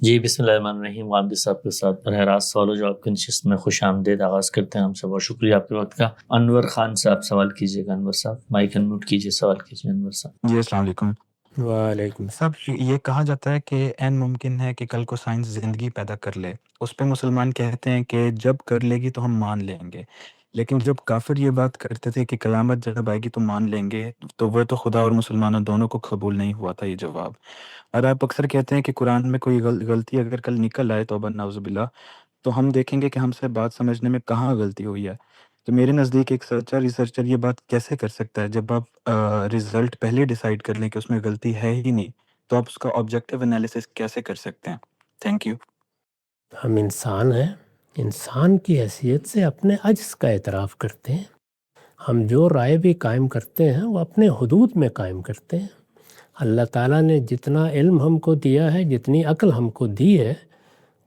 جی بسم اللہ الرحمن الرحیم. عابد صاحب کے ساتھ براہ راست سوال و جواب کی نشست میں خوش آمدید. آغاز کرتے ہیں. ہم سے بہت شکریہ آپ کے وقت کا. انور خان صاحب سوال کیجیے گا. انور صاحب مائک انمیوٹ کیجیے, سوال کیجیے انور صاحب. جی السلام علیکم. وعلیکم صاحب یہ کہا جاتا ہے کہ این ممکن ہے کہ کل کو سائنس زندگی پیدا کر لے. اس پہ مسلمان کہتے ہیں کہ جب کر لے گی تو ہم مان لیں گے. لیکن جب کافر یہ بات کرتے تھے کہ قیامت جب آئے گی تو مان لیں گے, تو وہ تو خدا اور مسلمانوں دونوں کو قبول نہیں ہوا تھا یہ جواب. اور آپ اکثر کہتے ہیں کہ قرآن میں کوئی غلطی اگر کل نکل آئے توبہ نعوذ باللہ, تو ہم دیکھیں گے کہ ہم سے بات سمجھنے میں کہاں غلطی ہوئی ہے. تو میرے نزدیک ایک سچا ریسرچر یہ بات کیسے کر سکتا ہے جب آپ رزلٹ پہلے ڈیسائیڈ کر لیں کہ اس میں غلطی ہے ہی نہیں, تو آپ اس کا آبجیکٹیو انالیسس کیسے کر سکتے ہیں؟ Thank you. ہم انسان ہیں, انسان کی حیثیت سے اپنے عجز کا اعتراف کرتے ہیں. ہم جو رائے بھی قائم کرتے ہیں وہ اپنے حدود میں قائم کرتے ہیں. اللہ تعالیٰ نے جتنا علم ہم کو دیا ہے, جتنی عقل ہم کو دی ہے,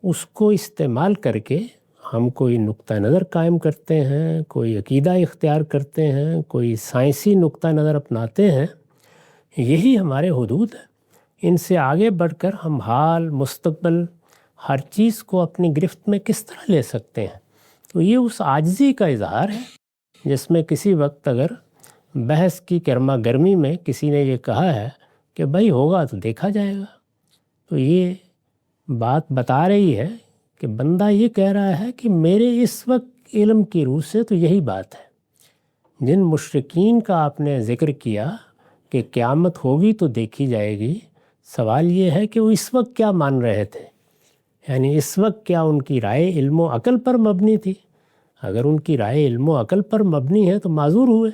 اس کو استعمال کر کے ہم کوئی نقطہ نظر قائم کرتے ہیں, کوئی عقیدہ اختیار کرتے ہیں, کوئی سائنسی نقطہ نظر اپناتے ہیں. یہی ہمارے حدود ہیں. ان سے آگے بڑھ کر ہم حال, مستقبل, ہر چیز کو اپنی گرفت میں کس طرح لے سکتے ہیں؟ تو یہ اس عاجزی کا اظہار ہے جس میں کسی وقت اگر بحث کی گرما گرمی میں کسی نے یہ کہا ہے کہ بھائی ہوگا تو دیکھا جائے گا, تو یہ بات بتا رہی ہے کہ بندہ یہ کہہ رہا ہے کہ میرے اس وقت علم کی روح سے تو یہی بات ہے. جن مشرکین کا آپ نے ذکر کیا کہ قیامت ہوگی تو دیکھی جائے گی, سوال یہ ہے کہ وہ اس وقت کیا مان رہے تھے؟ یعنی اس وقت کیا ان کی رائے علم و عقل پر مبنی تھی؟ اگر ان کی رائے علم و عقل پر مبنی ہے تو معذور ہوئے.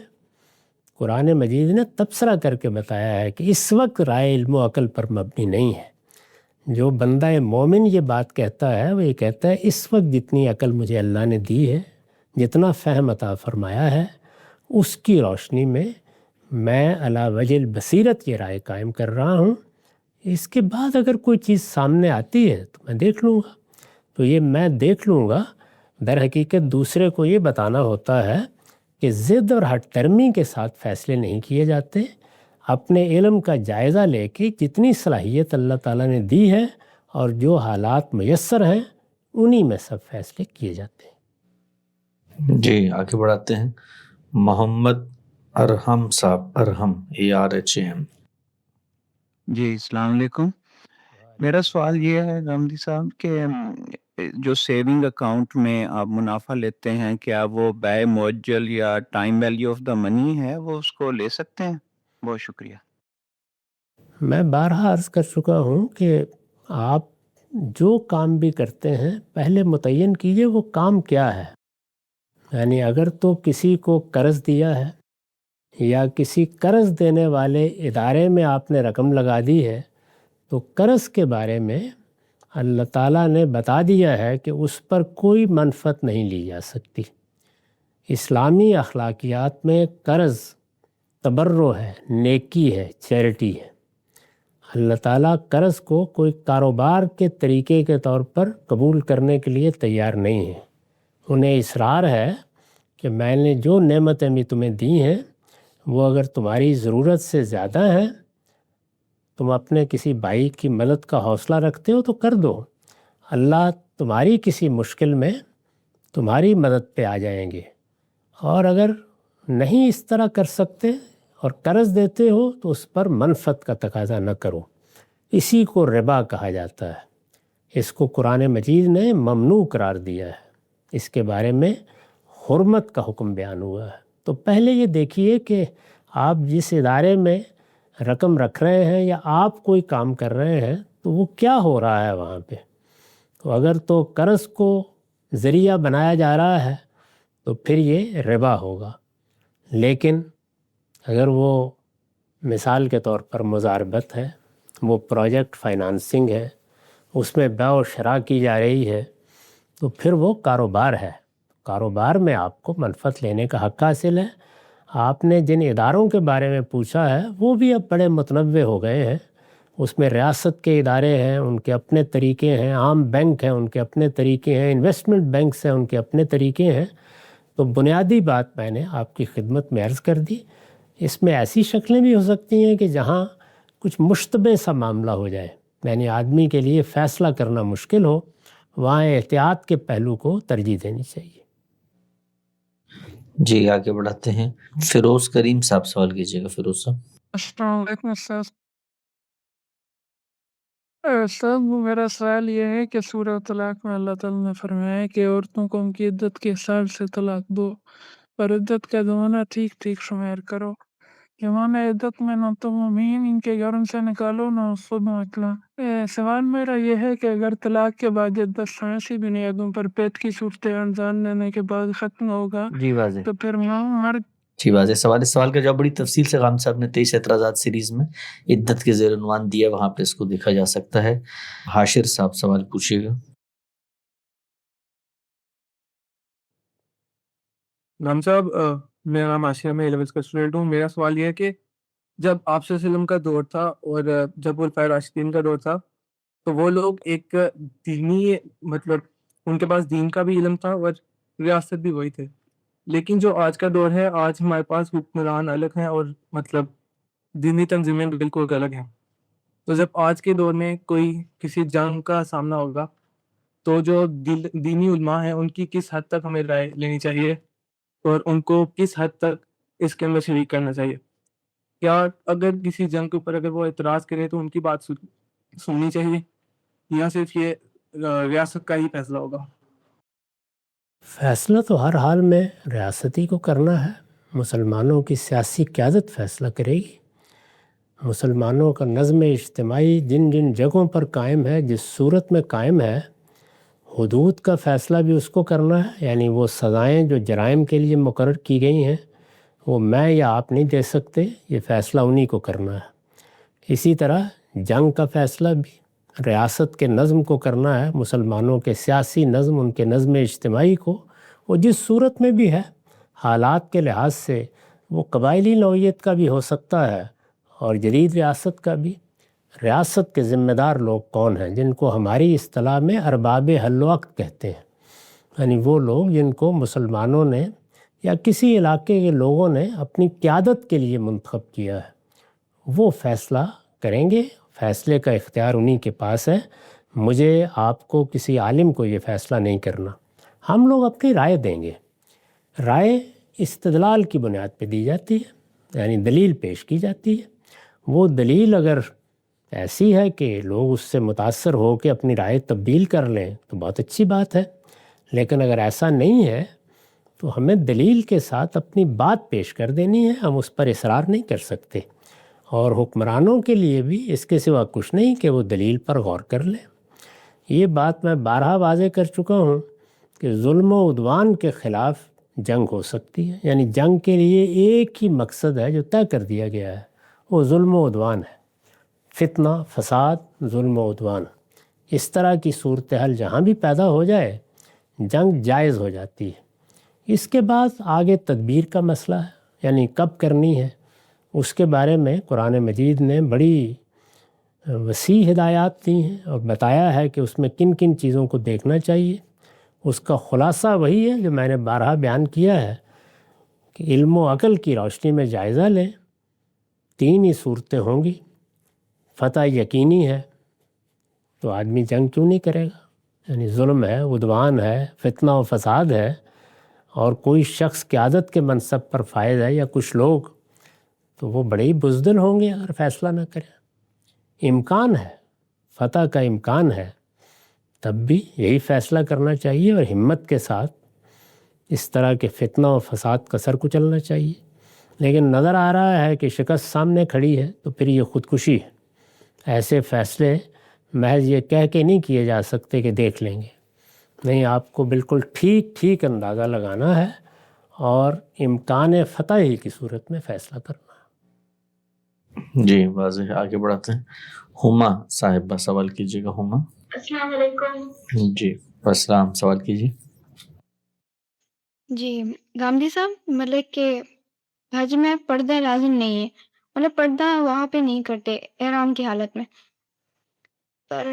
قرآن مجید نے تبصرہ کر کے بتایا ہے کہ اس وقت رائے علم و عقل پر مبنی نہیں ہے. جو بندہ مومن یہ بات کہتا ہے وہ یہ کہتا ہے اس وقت جتنی عقل مجھے اللہ نے دی ہے, جتنا فہم عطا فرمایا ہے, اس کی روشنی میں علی وجہ البصیرت یہ رائے قائم کر رہا ہوں. اس کے بعد اگر کوئی چیز سامنے آتی ہے تو میں دیکھ لوں گا. تو یہ میں دیکھ لوں گا در حقیقت دوسرے کو یہ بتانا ہوتا ہے کہ ضد اور ہٹ درمی کے ساتھ فیصلے نہیں کیے جاتے. اپنے علم کا جائزہ لے کے جتنی صلاحیت اللہ تعالیٰ نے دی ہے اور جو حالات میسر ہیں انہی میں سب فیصلے کیے جاتے ہیں. جی آگے بڑھاتے ہیں. محمد ارحم صاحب, ارحم ARHAM. جی السلام علیکم. میرا سوال یہ ہے غامدی صاحب کہ جو سیونگ اکاؤنٹ میں آپ منافع لیتے ہیں, کیا وہ بے معجل یا ٹائم ویلیو آف دا منی ہے, وہ اس کو لے سکتے ہیں؟ بہت شکریہ. میں بارہا عرض کر چکا ہوں کہ آپ جو کام بھی کرتے ہیں پہلے متعین کیجئے وہ کام کیا ہے. یعنی اگر تو کسی کو قرض دیا ہے یا کسی قرض دینے والے ادارے میں آپ نے رقم لگا دی ہے, تو قرض کے بارے میں اللہ تعالیٰ نے بتا دیا ہے کہ اس پر کوئی منفعت نہیں لی جا سکتی. اسلامی اخلاقیات میں قرض تبرع ہے, نیکی ہے, چیریٹی ہے. اللہ تعالیٰ قرض کو کوئی کاروبار کے طریقے کے طور پر قبول کرنے کے لیے تیار نہیں ہے. انہیں اصرار ہے کہ میں نے جو نعمتیں بھی تمہیں دی ہیں وہ اگر تمہاری ضرورت سے زیادہ ہیں, تم اپنے کسی بھائی کی مدد کا حوصلہ رکھتے ہو تو کر دو, اللہ تمہاری کسی مشکل میں تمہاری مدد پہ آ جائیں گے. اور اگر نہیں اس طرح کر سکتے اور قرض دیتے ہو تو اس پر منفعت کا تقاضا نہ کرو. اسی کو ربا کہا جاتا ہے. اس کو قرآن مجید نے ممنوع قرار دیا ہے. اس کے بارے میں حرمت کا حکم بیان ہوا ہے. تو پہلے یہ دیکھیے کہ آپ جس ادارے میں رقم رکھ رہے ہیں یا آپ کوئی کام کر رہے ہیں تو وہ کیا ہو رہا ہے وہاں پہ. تو اگر تو قرض کو ذریعہ بنایا جا رہا ہے تو پھر یہ ربا ہوگا. لیکن اگر وہ مثال کے طور پر مزاربت ہے, وہ پروجیکٹ فائنانسنگ ہے, اس میں بیع و شراء کی جا رہی ہے, تو پھر وہ کاروبار ہے. کاروبار میں آپ کو منفعت لینے کا حق حاصل ہے. آپ نے جن اداروں کے بارے میں پوچھا ہے وہ بھی اب بڑے متنوع ہو گئے ہیں. اس میں ریاست کے ادارے ہیں, ان کے اپنے طریقے ہیں, عام بینک ہیں, ان کے اپنے طریقے ہیں, انویسٹمنٹ بینکس ہیں, ان کے اپنے طریقے ہیں. تو بنیادی بات میں نے آپ کی خدمت میں عرض کر دی. اس میں ایسی شکلیں بھی ہو سکتی ہیں کہ جہاں کچھ مشتبہ سا معاملہ ہو جائے, یعنی آدمی کے لیے فیصلہ کرنا مشکل ہو، وہاں احتیاط کے پہلو کو ترجیح دینی چاہیے۔ جی آگے بڑھاتے ہیں، فیروز کریم صاحب سوال کیجیے گا۔ فیروز صاحب السلام علیکم استاذ۔ استاذ میرا سوال یہ ہے کہ سورہ طلاق میں اللہ تعالیٰ نے فرمایا ہے کہ عورتوں کو ان کی عدت کے حساب سے طلاق دو، پر عدت کا زمانہ ٹھیک ٹھیک شمار کرو۔ زمانہ عدت میں نہ تم امین ان کے گھر سے نکالو نہ اس کو نکلا۔ سوال میرا یہ ہے کہ اگر طلاق کے بعد عدت سائنسی بنیادوں پر پیٹ کی صورت انجام لینے کے بعد ختم ہوگا جی واضح، تو پھر مرد جی واضح سوال۔ اس سوال کا جواب بڑی تفصیل سے غام صاحب نے 23 اعتراضات سیریز میں عدت کے زیر عنوان دیا، وہاں پہ اس کو دیکھا جا سکتا ہے۔ حاشر صاحب سوال پوچھیے گا۔ غم صاحب، میرا نام عاشر، میں 11th کا اسٹوڈنٹ ہوں۔ میرا سوال یہ ہے کہ جب آپ صلی اللہ علیہ وسلم کا دور تھا اور جب خلفائے راشدین کا دور تھا تو وہ لوگ ایک دینی مطلب ان کے پاس دین کا بھی علم تھا اور ریاست بھی وہی تھے، لیکن جو آج کا دور ہے، آج ہمارے پاس حکمران الگ ہیں اور مطلب دینی تنظیمیں بالکل الگ ہیں۔ تو جب آج کے دور میں کوئی کسی جنگ کا سامنا ہوگا تو جو دینی علماء ہیں ان کی کس حد تک ہمیں رائے لینی چاہیے اور ان کو کس حد تک اس کے اندر شریک کرنا چاہیے؟ کیا اگر کسی جنگ کے اوپر اگر وہ اعتراض کرے تو ان کی بات سننی چاہیے یا صرف یہ ریاست کا ہی فیصلہ ہوگا؟ فیصلہ تو ہر حال میں ریاستی کو کرنا ہے، مسلمانوں کی سیاسی قیادت فیصلہ کرے گی۔ مسلمانوں کا نظم اجتماعی جن جن جگہوں پر قائم ہے، جس صورت میں قائم ہے، حدود کا فیصلہ بھی اس کو کرنا ہے، یعنی وہ سزائیں جو جرائم کے لیے مقرر کی گئی ہیں وہ میں یا آپ نہیں دے سکتے، یہ فیصلہ انہی کو کرنا ہے۔ اسی طرح جنگ کا فیصلہ بھی ریاست کے نظم کو کرنا ہے، مسلمانوں کے سیاسی نظم، ان کے نظم اجتماعی کو، وہ جس صورت میں بھی ہے، حالات کے لحاظ سے وہ قبائلی نوعیت کا بھی ہو سکتا ہے اور جدید ریاست کا بھی۔ ریاست کے ذمہ دار لوگ کون ہیں؟ جن کو ہماری اصطلاح میں ارباب حل وقت کہتے ہیں، یعنی وہ لوگ جن کو مسلمانوں نے یا کسی علاقے کے لوگوں نے اپنی قیادت کے لیے منتخب کیا ہے، وہ فیصلہ کریں گے۔ فیصلے کا اختیار انہی کے پاس ہے، مجھے آپ کو کسی عالم کو یہ فیصلہ نہیں کرنا۔ ہم لوگ اپنی رائے دیں گے۔ رائے استدلال کی بنیاد پہ دی جاتی ہے، یعنی دلیل پیش کی جاتی ہے۔ وہ دلیل اگر ایسی ہے کہ لوگ اس سے متاثر ہو کے اپنی رائے تبدیل کر لیں تو بہت اچھی بات ہے، لیکن اگر ایسا نہیں ہے تو ہمیں دلیل کے ساتھ اپنی بات پیش کر دینی ہے، ہم اس پر اصرار نہیں کر سکتے۔ اور حکمرانوں کے لیے بھی اس کے سوا کچھ نہیں کہ وہ دلیل پر غور کر لیں۔ یہ بات میں بارہا واضح کر چکا ہوں کہ ظلم و عدوان کے خلاف جنگ ہو سکتی ہے، یعنی جنگ کے لیے ایک ہی مقصد ہے جو طے کر دیا گیا ہے، وہ ظلم و عدوان ہے۔ فتنہ، فساد، ظلم و عدوان، اس طرح کی صورتحال جہاں بھی پیدا ہو جائے جنگ جائز ہو جاتی ہے۔ اس کے بعد آگے تدبیر کا مسئلہ ہے، یعنی کب کرنی ہے، اس کے بارے میں قرآن مجید نے بڑی وسیع ہدایات دی ہیں اور بتایا ہے کہ اس میں کن کن چیزوں کو دیکھنا چاہیے۔ اس کا خلاصہ وہی ہے جو میں نے بارہا بیان کیا ہے کہ علم و عقل کی روشنی میں جائزہ لیں۔ 3 ہی صورتیں ہوں گی، فتح یقینی ہے تو آدمی جنگ کیوں نہیں کرے گا، یعنی ظلم ہے، عدوان ہے، فتنہ و فساد ہے، اور کوئی شخص قیادت کے منصب پر فائز ہے یا کچھ لوگ، تو وہ بڑے ہی بزدل ہوں گے اگر فیصلہ نہ کریں۔ امکان ہے، فتح کا امکان ہے، تب بھی یہی فیصلہ کرنا چاہیے اور ہمت کے ساتھ اس طرح کے فتنہ و فساد کا سر کچلنا چاہیے۔ لیکن نظر آ رہا ہے کہ شکست سامنے کھڑی ہے تو پھر یہ خودکشی ہے۔ ایسے فیصلے محض یہ کہہ کے نہیں کیے جا سکتے کہ دیکھ لیں گے، نہیں، آپ کو بالکل ٹھیک اندازہ لگانا ہے اور امکان فتح ہی کی صورت میں فیصلہ کرنا ہے۔ جی واضح، آگے بڑھاتے ہیں۔ ہما صاحبہ سوال کیجیے گا۔ ہما، السلام علیکم۔ جی السلام، سوال کیجیے۔ جی گاندھی صاحب، مطلب کہ حج میں پردہ لازم نہیں ہے، مطلب پردہ وہاں پہ نہیں کرتے احرام کی حالت میں، پر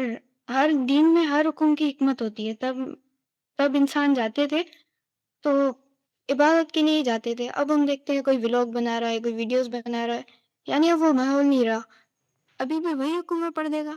ہر دین میں ہر حکم کی حکمت ہوتی ہے۔ تب انسان جاتے تھے تو عبادت کے لیے جاتے تھے، اب ہم دیکھتے ہیں کوئی ولاگ بنا رہا ہے، کوئی ویڈیوز بنا رہا ہے، یعنی اب وہ ماحول نہیں رہا۔ ابھی بھی وہی حکم میں پڑھ دے گا؟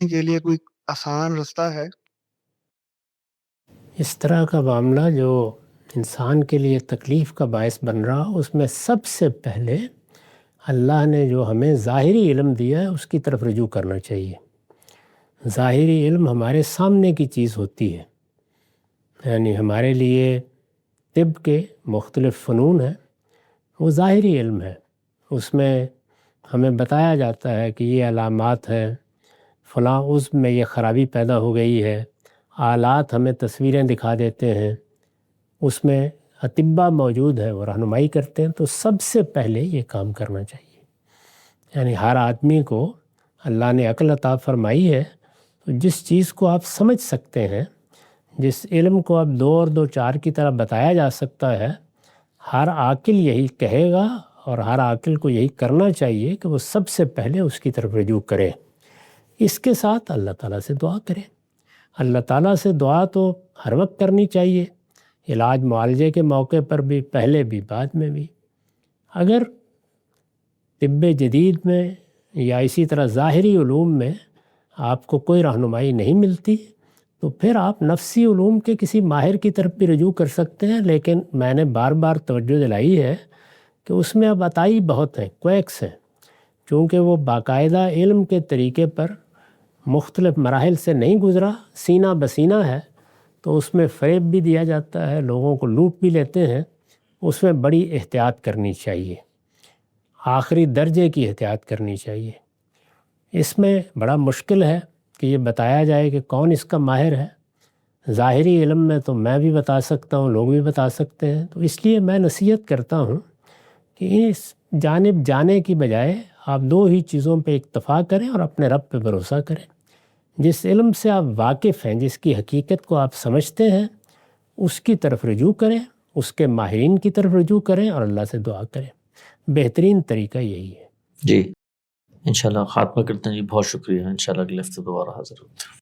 کے لیے کوئی آسان رستہ ہے؟ اس طرح کا معاملہ جو انسان کے لیے تکلیف کا باعث بن رہا، اس میں سب سے پہلے اللہ نے جو ہمیں ظاہری علم دیا ہے اس کی طرف رجوع کرنا چاہیے۔ ظاہری علم ہمارے سامنے کی چیز ہوتی ہے، یعنی ہمارے لیے طب کے مختلف فنون ہیں، وہ ظاہری علم ہے، اس میں ہمیں بتایا جاتا ہے کہ یہ علامات ہیں، فلاں عضو میں یہ خرابی پیدا ہو گئی ہے، آلات ہمیں تصویریں دکھا دیتے ہیں، اس میں اطباء موجود ہیں، وہ رہنمائی کرتے ہیں۔ تو سب سے پہلے یہ کام کرنا چاہیے، یعنی ہر آدمی کو اللہ نے عقل عطا فرمائی ہے، تو جس چیز کو آپ سمجھ سکتے ہیں، جس علم کو اب 2 اور 2 4 کی طرح بتایا جا سکتا ہے، ہر عاقل یہی کہے گا اور ہر عاقل کو یہی کرنا چاہیے کہ وہ سب سے پہلے اس کی طرف رجوع کرے۔ اس کے ساتھ اللہ تعالیٰ سے دعا کرے۔ اللہ تعالیٰ سے دعا تو ہر وقت کرنی چاہیے، علاج معالجے کے موقع پر بھی، پہلے بھی، بعد میں بھی۔ اگر طب جدید میں یا اسی طرح ظاہری علوم میں آپ کو کوئی رہنمائی نہیں ملتی، تو پھر آپ نفسی علوم کے کسی ماہر کی طرف بھی رجوع کر سکتے ہیں، لیکن میں نے بار بار توجہ دلائی ہے کہ اس میں اب عطائی بہت ہیں، کویکس ہیں، چونکہ وہ باقاعدہ علم کے طریقے پر مختلف مراحل سے نہیں گزرا، سینہ بسینہ ہے، تو اس میں فریب بھی دیا جاتا ہے، لوگوں کو لوٹ بھی لیتے ہیں۔ اس میں بڑی احتیاط کرنی چاہیے، آخری درجے کی احتیاط کرنی چاہیے۔ اس میں بڑا مشکل ہے کہ یہ بتایا جائے کہ کون اس کا ماہر ہے۔ ظاہری علم میں تو میں بھی بتا سکتا ہوں، لوگ بھی بتا سکتے ہیں، تو اس لیے میں نصیحت کرتا ہوں کہ اس جانب جانے کی بجائے آپ 2 ہی چیزوں پہ اکتفا کریں اور اپنے رب پہ بھروسہ کریں۔ جس علم سے آپ واقف ہیں، جس کی حقیقت کو آپ سمجھتے ہیں، اس کی طرف رجوع کریں، اس کے ماہرین کی طرف رجوع کریں اور اللہ سے دعا کریں۔ بہترین طریقہ یہی ہے۔ جی انشاءاللہ خاتمہ کرتے ہیں جی، بہت شکریہ، انشاءاللہ اگلے ہفتے دوبارہ حاضر ہوتے ہیں۔